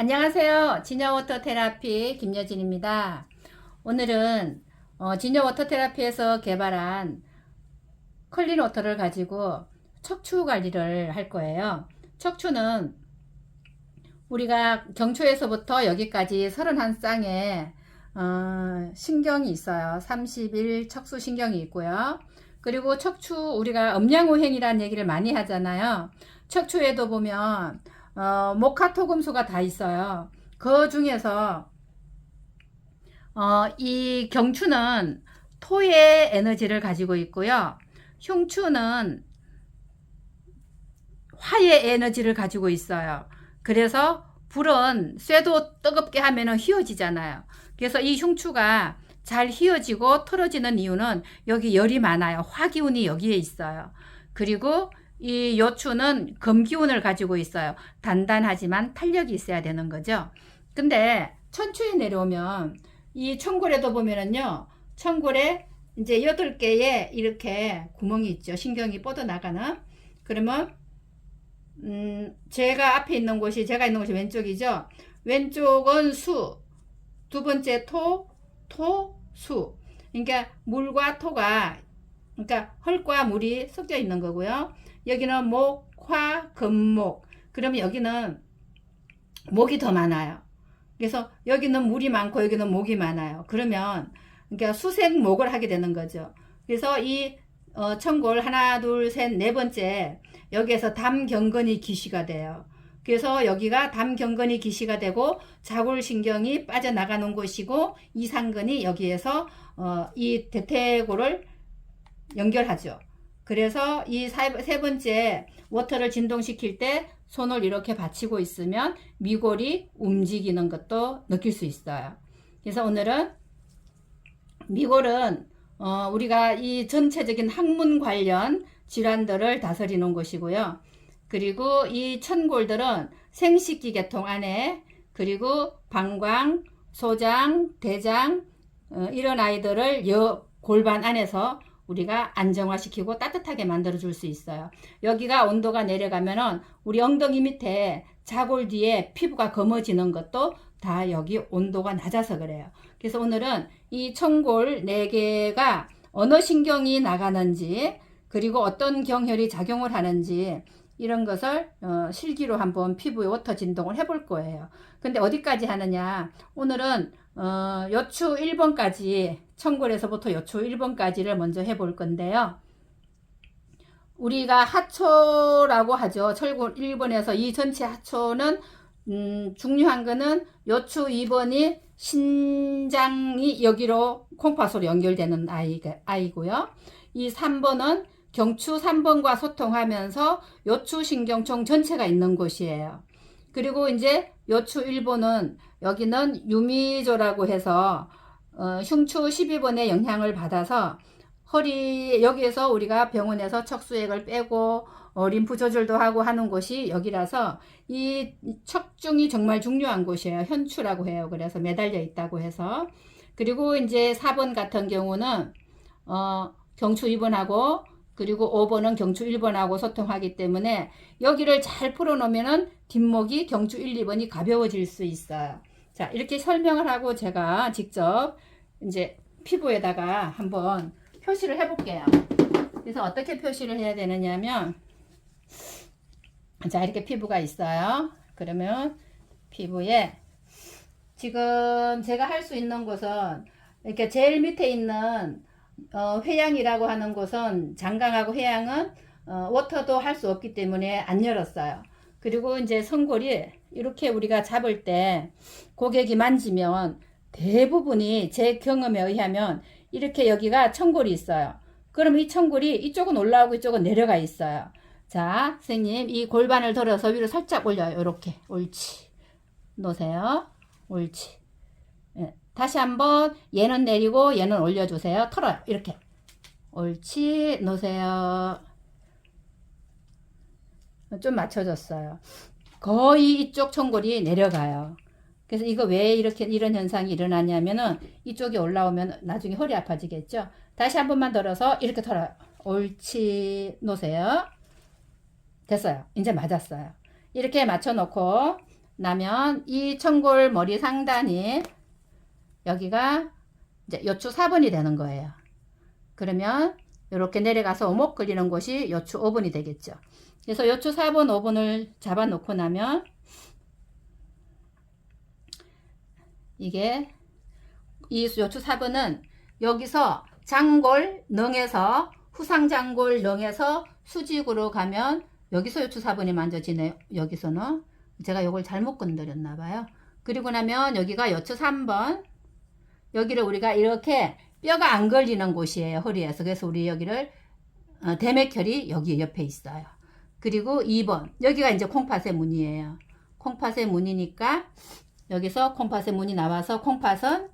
안녕하세요. 진여워터 테라피 김여진입니다. 오늘은 진여워터 테라피에서 개발한 클린워터를 가지고 척추 관리를 할 거예요. 척추는 우리가 경추에서부터 여기까지 31쌍의 신경이 있어요. 31 척수신경이 있고요. 그리고 척추, 우리가 음양오행이라는 얘기를 많이 하잖아요. 척추에도 보면 목화토금수가 다 있어요. 그 중에서 이 경추는 토의 에너지를 가지고 있고요. 흉추는 화의 에너지를 가지고 있어요. 그래서 불은 쇠도 뜨겁게 하면은 휘어지잖아요. 그래서 이 흉추가 잘 휘어지고 털어지는 이유는 여기 열이 많아요. 화기운이 여기에 있어요. 그리고 이 요추는 금기운을 가지고 있어요. 단단하지만 탄력이 있어야 되는 거죠. 근데 천추에 내려오면 이 천골에도 보면은요, 천골에 이제 8개의 이렇게 구멍이 있죠. 신경이 뻗어나가는. 그러면 제가 있는 곳이 왼쪽이죠. 왼쪽은 수, 두 번째 토, 수. 그러니까 물과 토가, 그러니까 헐과 물이 섞여 있는 거고요. 여기는 목, 화, 금목. 그러면 여기는 목이 더 많아요. 그래서 여기는 물이 많고 여기는 목이 많아요. 그러면 그러니까 수생목을 하게 되는 거죠. 그래서 이 천골 하나, 둘, 셋, 네 번째 여기에서 담경근이 기시가 돼요. 그래서 여기가 담경근이 기시가 되고 자골신경이 빠져나가는 곳이고 이상근이 여기에서 이 대퇴골을 연결하죠. 그래서 이 세 번째 워터를 진동시킬 때 손을 이렇게 받치고 있으면 미골이 움직이는 것도 느낄 수 있어요. 그래서 오늘은 미골은 우리가 이 전체적인 학문 관련 질환들을 다스리는 곳이고요. 그리고 이 천골들은 생식기 계통 안에, 그리고 방광, 소장, 대장 이런 아이들을 골반 안에서 우리가 안정화시키고 따뜻하게 만들어 줄 수 있어요. 여기가 온도가 내려가면은 우리 엉덩이 밑에 자골 뒤에 피부가 검어지는 것도 다 여기 온도가 낮아서 그래요. 그래서 오늘은 이 천골 4개가 어느 신경이 나가는지, 그리고 어떤 경혈이 작용을 하는지 이런 것을 실기로 한번 피부에 워터 진동을 해볼 거예요. 근데 어디까지 하느냐, 오늘은 요추 1번까지, 천골에서부터 요추 1번까지를 먼저 해볼 건데요. 우리가 하초라고 하죠. 철골 1번에서 이 전체 하초는 중요한 거는 요추 2번이 신장이 여기로 콩팥으로 연결되는 아이고요. 이 3번은 경추 3번과 소통하면서 요추신경총 전체가 있는 곳이에요. 그리고 이제 요추 1번은 여기는 유미조라고 해서 흉추 12번의 영향을 받아서 허리, 여기에서 우리가 병원에서 척수액을 빼고 림프 조절도 하고 하는 곳이 여기라서 이 척중이 정말 중요한 곳이에요. 현추라고 해요. 그래서 매달려 있다고 해서. 그리고 이제 4번 같은 경우는 경추 2번하고 그리고 5번은 경추 1번하고 소통하기 때문에 여기를 잘 풀어놓으면은 뒷목이 경추 1, 2번이 가벼워질 수 있어요. 자, 이렇게 설명을 하고 제가 직접 이제 피부에다가 한번 표시를 해볼게요. 그래서 어떻게 표시를 해야 되느냐면, 자, 이렇게 피부가 있어요. 그러면 피부에 지금 제가 할 수 있는 곳은 이렇게 제일 밑에 있는 회양이라고 하는 곳은, 장강하고 회양은 워터도 할 수 없기 때문에 안 열었어요. 그리고 이제 성골이 이렇게 우리가 잡을 때 고객이 만지면 대부분이 제 경험에 의하면 이렇게 여기가 천골이 있어요. 그럼 이 천골이 이쪽은 올라오고 이쪽은 내려가 있어요. 자, 선생님 이 골반을 들어서 위로 살짝 올려요. 이렇게 옳지. 놓으세요. 옳지. 예. 다시 한번 얘는 내리고 얘는 올려주세요. 털어요. 이렇게. 옳지. 놓으세요. 좀 맞춰졌어요. 거의 이쪽 천골이 내려가요. 그래서 이거 왜 이렇게 이런 현상이 일어나냐면은 이쪽이 올라오면 나중에 허리 아파지겠죠. 다시 한 번만 들어서 이렇게 털어요. 옳지. 놓으세요. 됐어요. 이제 맞았어요. 이렇게 맞춰 놓고 나면 이 청골 머리 상단이 여기가 이제 요추 4번이 되는 거예요. 그러면 이렇게 내려가서 오목 걸리는 곳이 요추 5번이 되겠죠. 그래서 요추 4번, 5번을 잡아 놓고 나면 이게 이 요추 4번은 여기서 장골 능에서 후상장골 능에서 수직으로 가면 여기서 요추 4번이 만져지네요. 여기서는 제가 이걸 잘못 건드렸나 봐요. 그리고 나면 여기가 요추 3번, 여기를 우리가 이렇게 뼈가 안 걸리는 곳이에요. 허리에서. 그래서 우리 여기를 대맥혈이 여기 옆에 있어요. 그리고 2번 여기가 이제 콩팥의 문이에요. 콩팥의 문이니까 여기서 콩팥의 문이 나와서 콩팥은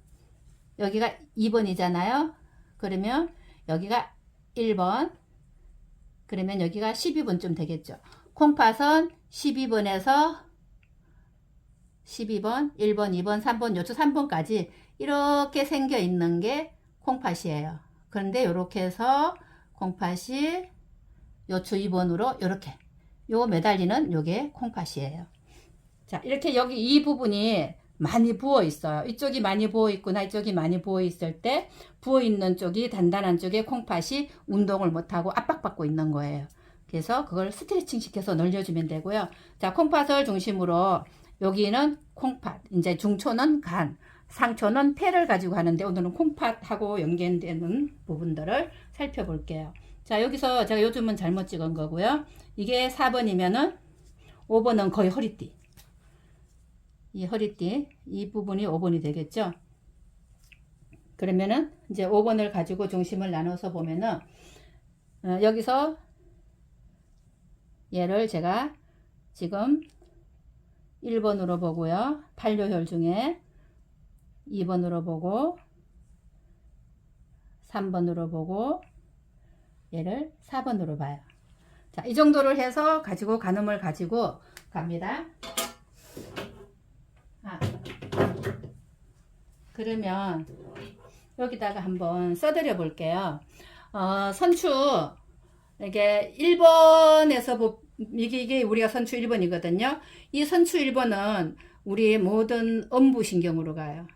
여기가 2번이잖아요. 그러면 여기가 1번, 그러면 여기가 12번쯤 되겠죠. 콩팥은 12번에서 12번, 1번, 2번, 3번, 요추 3번까지 이렇게 생겨 있는 게 콩팥이에요. 그런데 이렇게 해서 콩팥이 요추 2번으로 이렇게 요 매달리는 요게 콩팥이에요. 자, 이렇게 여기 이 부분이 많이 부어 있어요. 이쪽이 많이 부어 있구나, 이쪽이 많이 부어 있을 때 부어 있는 쪽이 단단한 쪽에 콩팥이 운동을 못하고 압박받고 있는 거예요. 그래서 그걸 스트레칭 시켜서 늘려주면 되고요. 자, 콩팥을 중심으로 여기는 콩팥, 이제 중초는 간, 상초는 폐를 가지고 하는데 오늘은 콩팥하고 연결되는 부분들을 살펴볼게요. 자, 여기서 제가 요즘은 잘못 찍은 거고요. 이게 4번이면은 5번은 거의 허리띠. 이 허리띠, 이 부분이 5번이 되겠죠. 그러면은 이제 5번을 가지고 중심을 나눠서 보면은 여기서 얘를 제가 지금 1번으로 보고요. 반려혈 중에 2번으로 보고 3번으로 보고 얘를 4번으로 봐요. 자, 이 정도를 해서 가지고 가늠을 가지고 갑니다. 그러면 여기다가 한번 써드려 볼게요. 선추 이게 1번에서 이게 우리가 선추 1번이거든요. 이 선추 1번은 우리 모든 엄부신경으로 가요.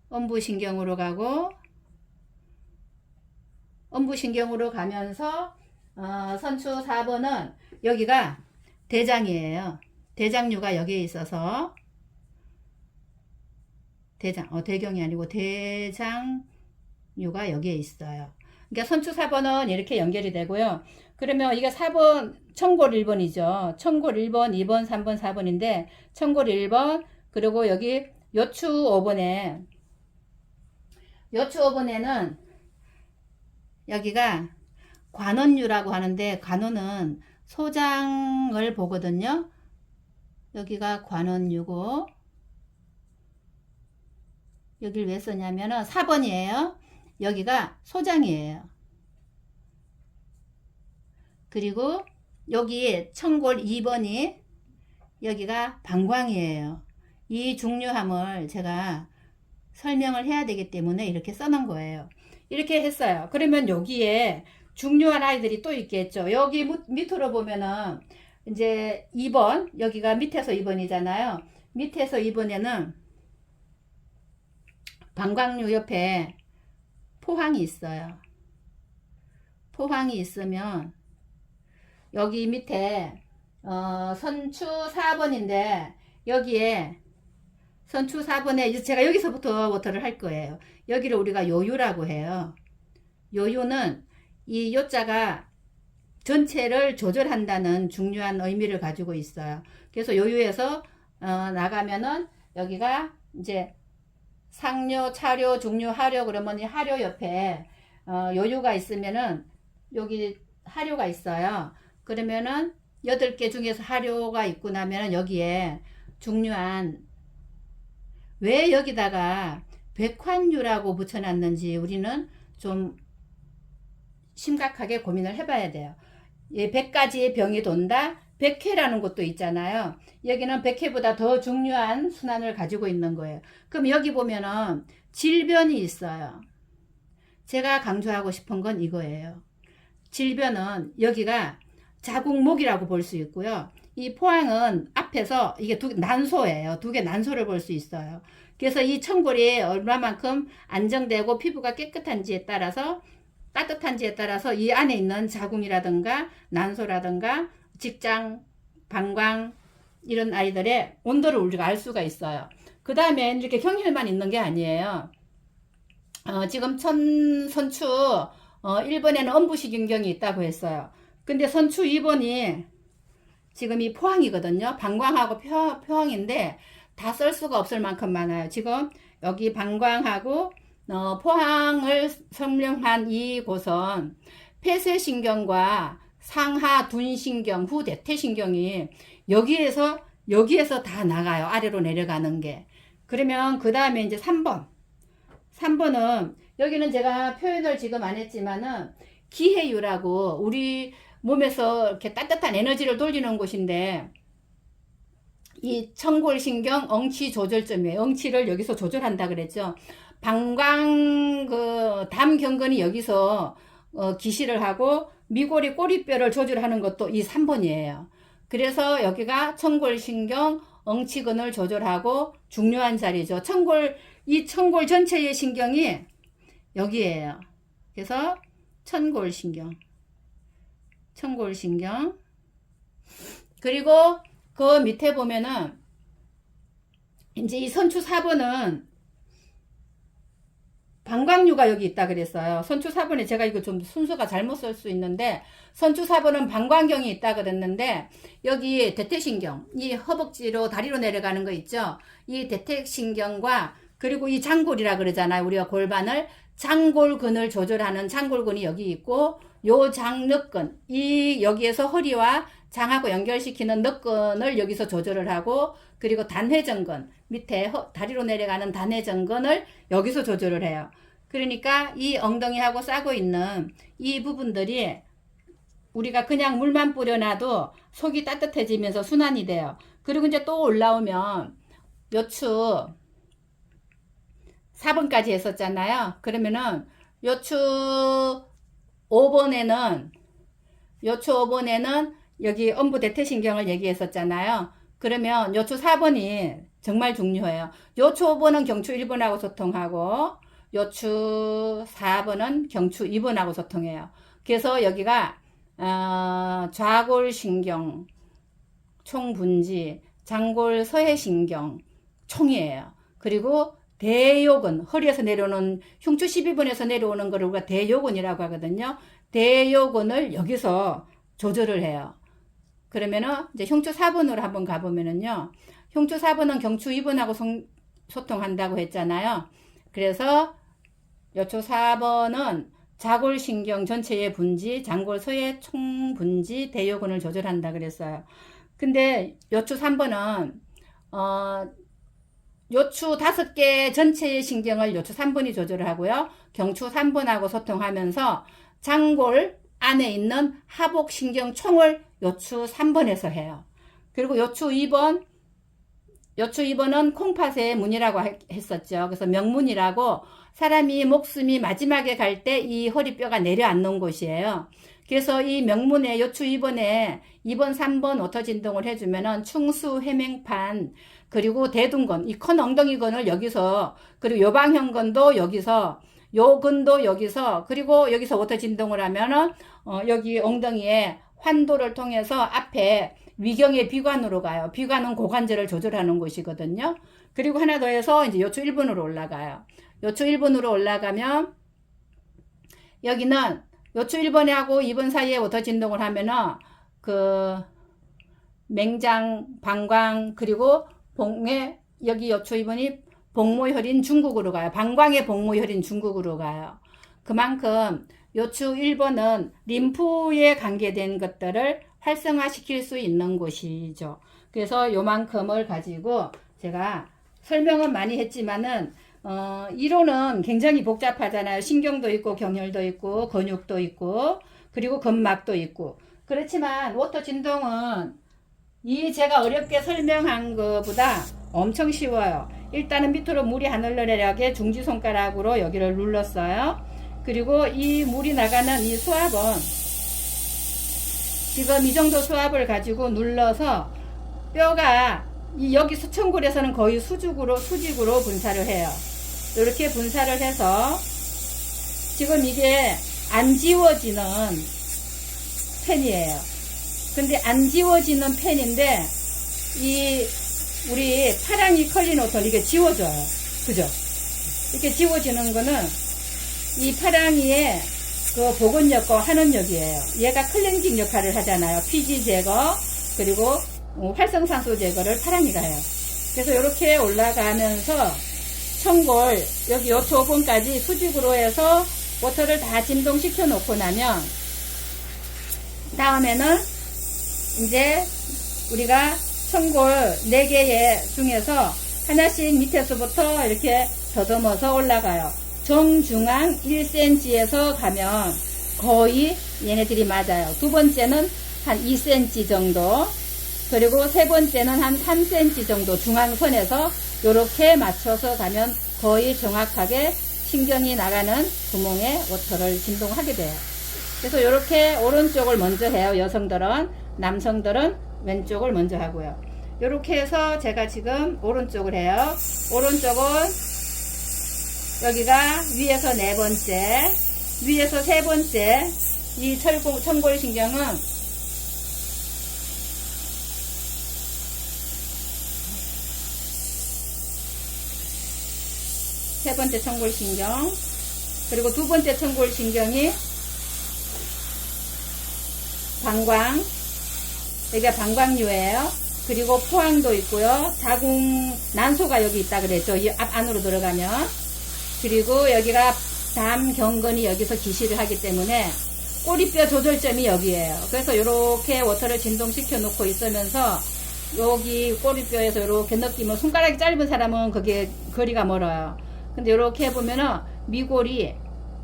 엄부신경으로 가고 엄부신경으로 가면서 선추 4번은 여기가 대장이에요. 대장류가 여기에 있어서 대경이 아니고 대장류가 여기에 있어요. 그러니까 선추 4번은 이렇게 연결이 되고요. 그러면 이게 4번 청골 1번이죠. 청골 1번, 2번, 3번, 4번인데 청골 1번 그리고 여기 요추 5번에는 여기가 관원류라고 하는데 관원은 소장을 보거든요. 여기가 관원류고 여기를 왜 쓰냐면은 4번이에요. 여기가 소장이에요. 그리고 여기 청골 2번이 여기가 방광이에요. 이 중요함을 제가 설명을 해야 되기 때문에 이렇게 써놓은 거예요. 이렇게 했어요. 그러면 여기에 중요한 아이들이 또 있겠죠. 여기 밑으로 보면은 이제 2번, 여기가 밑에서 2번이잖아요. 밑에서 2번에는 방광류 옆에 포항이 있어요. 포항이 있으면 여기 밑에 선추 4번인데 여기에 선추 4번에 제가 여기서부터를 할 거예요. 여기를 우리가 요유라고 해요. 요유는 이 요자가 전체를 조절한다는 중요한 의미를 가지고 있어요. 그래서 요유에서 나가면은 여기가 이제 상류, 차류, 중류, 하류 그러면 이 하류 옆에 요유가 있으면은 여기 하류가 있어요. 그러면은 8개 중에서 하류가 있고 나면은 여기에 중요한 왜 여기다가 백환류라고 붙여놨는지 우리는 좀 심각하게 고민을 해봐야 돼요. 100가지의 병이 돈다. 100회라는 것도 있잖아요. 여기는 100회보다 더 중요한 순환을 가지고 있는 거예요. 그럼 여기 보면은 질변이 있어요. 제가 강조하고 싶은 건 이거예요. 질변은 여기가 자궁목이라고 볼 수 있고요. 이 포항은 앞에서 이게 난소예요. 두 개 난소를 볼 수 있어요. 그래서 이 천골이 얼마만큼 안정되고 피부가 깨끗한지에 따라서 따뜻한지에 따라서 이 안에 있는 자궁이라든가 난소라든가 직장, 방광 이런 아이들의 온도를 우리가 알 수가 있어요. 그 다음에 이렇게 경혈만 있는 게 아니에요. 지금 선추 1번에는 엄부식윤경이 있다고 했어요. 근데 선추 2번이 지금 이 포항이거든요. 방광하고 포항인데 다 쓸 수가 없을 만큼 많아요. 지금 여기 방광하고 포항을 설명한 이곳은 폐쇄신경과 상하 둔신경, 후대퇴신경이 여기에서 다 나가요. 아래로 내려가는 게. 그러면 그 다음에 이제 3번은 여기는 제가 표현을 지금 안 했지만은 기해유라고 우리 몸에서 이렇게 따뜻한 에너지를 돌리는 곳인데 이 청골신경 엉치 조절점이에요. 엉치를 여기서 조절한다 그랬죠. 방광 담경근이 여기서 기시를 하고 미골이 꼬리뼈를 조절하는 것도 이 3번이에요. 그래서 여기가 청골신경 엉치근을 조절하고 중요한 자리죠. 이 청골 전체의 신경이 여기에요. 그래서 청골신경 그리고 그 밑에 보면은 이제 이 선추 4번은 방광류가 여기 있다 그랬어요. 선추 4번에 제가 이거 좀 순서가 잘못 쓸 수 있는데 선추 4번은 방광경이 있다 그랬는데 여기 대퇴신경, 이 허벅지로 다리로 내려가는 거 있죠. 이 대퇴신경과 그리고 이 장골이라 그러잖아요. 우리가 골반을 장골근을 조절하는 장골근이 여기 있고 요 장늑근, 이 여기에서 허리와 장하고 연결시키는 늑근을 여기서 조절을 하고 그리고 단회전근 밑에 다리로 내려가는 단회전근을 여기서 조절을 해요. 그러니까 이 엉덩이하고 싸고 있는 이 부분들이 우리가 그냥 물만 뿌려놔도 속이 따뜻해지면서 순환이 돼요. 그리고 이제 또 올라오면 요추 4번까지 했었잖아요. 그러면은 요추 5번에는 여기 엄부대퇴신경을 얘기했었잖아요. 그러면 요추 4번이 정말 중요해요. 요추 5번은 경추 1번하고 소통하고 요추 4번은 경추 2번하고 소통해요. 그래서 여기가 좌골신경 총분지, 장골 서해신경 총이에요. 그리고 대요근, 허리에서 내려오는 흉추 12번에서 내려오는 거를 우리가 대요근이라고 하거든요. 대요근을 여기서 조절을 해요. 그러면은 이제 흉추 4번으로 한번 가보면은요. 흉추 4번은 경추 2번하고 소통한다고 했잖아요. 그래서 요추 4번은 자골신경 전체의 분지, 장골 서해 총분지, 대요근을 조절한다 그랬어요. 근데 요추 3번은 요추 5개 전체의 신경을 요추 3번이 조절을 하고요. 경추 3번하고 소통하면서 장골 안에 있는 하복신경 총을 요추 3번에서 해요. 그리고 요추 2번은 콩팥의 문이라고 했었죠. 그래서 명문이라고 사람이 목숨이 마지막에 갈 때 이 허리뼈가 내려앉는 곳이에요. 그래서 이 명문의 요추 2번에 2번, 3번 오토 진동을 해주면은 충수, 해맹판, 그리고 대둔근, 이 큰 엉덩이근을 여기서, 그리고 요방형근도 여기서, 요 근도 여기서, 그리고 여기서 오토 진동을 하면은, 여기 엉덩이에 환도를 통해서 앞에 위경의 비관으로 가요. 비관은 고관절을 조절하는 곳이거든요. 그리고 하나 더 해서 이제 요추 1번으로 올라가요. 요추 1번으로 올라가면, 여기는 요추 1번하고 2번 사이에 오토 진동을 하면은, 맹장, 방광, 그리고 여기 요추 2번이 복모혈인 중국으로 가요. 방광의 복모혈인 중국으로 가요. 그만큼 요추 1번은 림프에 관계된 것들을 활성화시킬 수 있는 곳이죠. 그래서 요만큼을 가지고 제가 설명은 많이 했지만은 이론은 굉장히 복잡하잖아요. 신경도 있고 경혈도 있고 근육도 있고 그리고 근막도 있고. 그렇지만 워터 진동은 이 제가 어렵게 설명한 것보다 엄청 쉬워요. 일단은 밑으로 물이 안 흘러내려게 중지손가락으로 여기를 눌렀어요. 그리고 이 물이 나가는 이 수압은 지금 이 정도 수압을 가지고 눌러서 뼈가 여기서 천골에서는 거의 수직으로 분사를 해요. 이렇게 분사를 해서 지금 이게 안 지워지는 펜이에요. 근데 안 지워지는 펜인데 이 우리 파랑이 컬리노톨 이게 지워져요. 그죠? 이렇게 지워지는 거는 이 파랑이의 그 복원력과 환원력이에요. 얘가 클렌징 역할을 하잖아요. 피지 제거 그리고 활성산소 제거를 파랑이가 해요. 그래서 이렇게 올라가면서 천골 여기 요초 5번까지 수직으로 해서 워터를 다 진동시켜 놓고 나면 다음에는 이제 우리가 천골 4개의 중에서 하나씩 밑에서부터 이렇게 더듬어서 올라가요. 정중앙 1cm에서 가면 거의 얘네들이 맞아요. 두 번째는 한 2cm 정도, 그리고 세 번째는 한 3cm 정도 중앙선에서 이렇게 맞춰서 가면 거의 정확하게 신경이 나가는 구멍에 워터를 진동하게 돼요. 그래서 이렇게 오른쪽을 먼저 해요. 여성들은. 남성들은 왼쪽을 먼저 하고요. 이렇게 해서 제가 지금 오른쪽을 해요. 오른쪽은 여기가 위에서 4번째, 위에서 3번째. 이 천골신경은 세 번째 천골신경, 그리고 두 번째 천골신경이 방광, 여기가 방광류예요. 그리고 포항도 있고요. 자궁 난소가 여기 있다 그랬죠. 이 앞 안으로 들어가면. 그리고 여기가 담 경건이 여기서 기시를 하기 때문에 꼬리뼈 조절점이 여기에요. 그래서 이렇게 워터를 진동시켜 놓고 있으면서 여기 꼬리뼈에서 이렇게 느끼면, 손가락이 짧은 사람은 그게 거리가 멀어요. 근데 이렇게 해보면은 미골이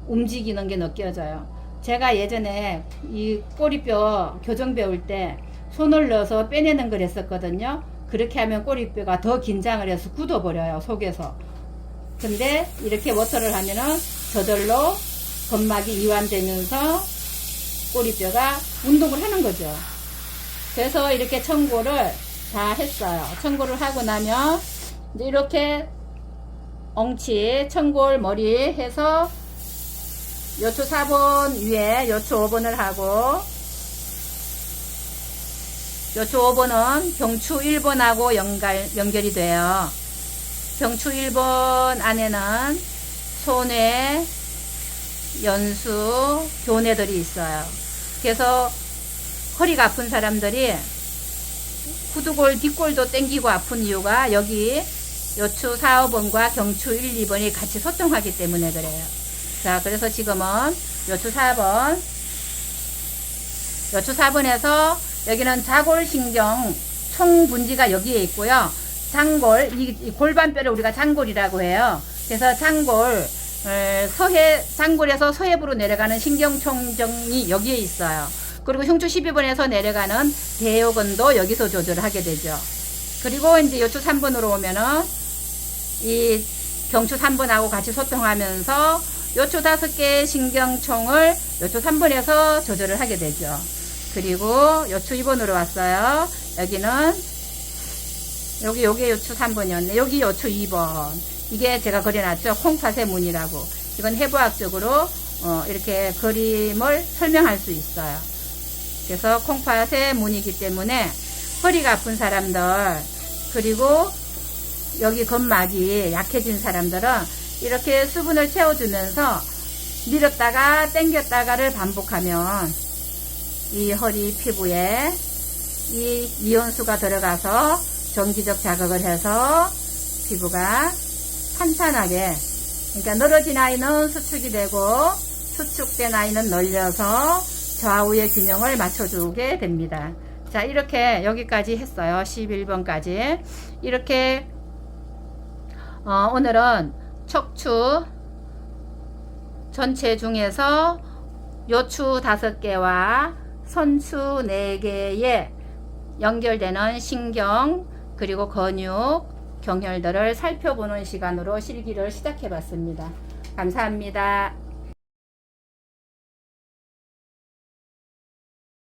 움직이는 게 느껴져요. 제가 예전에 이 꼬리뼈 교정 배울 때 손을 넣어서 빼내는 걸 했었거든요. 그렇게 하면 꼬리뼈가 더 긴장을 해서 굳어버려요, 속에서. 근데 이렇게 워터를 하면은 저절로 건막이 이완되면서 꼬리뼈가 운동을 하는 거죠. 그래서 이렇게 청고를 다 했어요. 청고를 하고 나면 이제 이렇게 엉치 청골 머리 해서 요초 4번 위에 요초 5번을 하고, 요초 5번은 경추 1번하고 연결이 돼요. 경추 1번 안에는 손에 연수, 교내들이 있어요. 그래서 허리가 아픈 사람들이 후두골, 뒷골도 땡기고 아픈 이유가 여기 요추 4, 5번과 경추 1, 2번이 같이 소통하기 때문에 그래요. 자, 그래서 지금은 요추 4번, 요추 4번에서 여기는 자골신경 총분지가 여기에 있고요. 장골, 이 골반뼈를 우리가 장골이라고 해요. 그래서 장골, 장골에서 서해부로 내려가는 신경총정이 여기에 있어요. 그리고 흉추 12번에서 내려가는 대요근도 여기서 조절하게 되죠. 그리고 이제 요추 3번으로 오면은 이 경추 3번하고 같이 소통하면서 요추 5개의 신경총을 요추 3번에서 조절을 하게 되죠. 그리고 요추 2번으로 왔어요. 여기는 요게 요추 3번이었네. 여기 요추 2번. 이게 제가 그려놨죠. 콩팥의 문이라고. 이건 해부학적으로 이렇게 그림을 설명할 수 있어요. 그래서 콩팥의 문이기 때문에 허리가 아픈 사람들, 그리고 여기 건막이 약해진 사람들은 이렇게 수분을 채워주면서 밀었다가 당겼다가를 반복하면 이 허리 피부에 이 이온수가 들어가서 정기적 자극을 해서 피부가 탄탄하게, 그러니까 늘어진 아이는 수축이 되고 수축된 아이는 늘려서 좌우의 균형을 맞춰주게 됩니다. 자, 이렇게 여기까지 했어요. 11번까지. 이렇게 오늘은 척추 전체 중에서 요추 5개와 선추 4개에 연결되는 신경 그리고 근육, 경혈들을 살펴보는 시간으로 실기를 시작해 봤습니다. 감사합니다.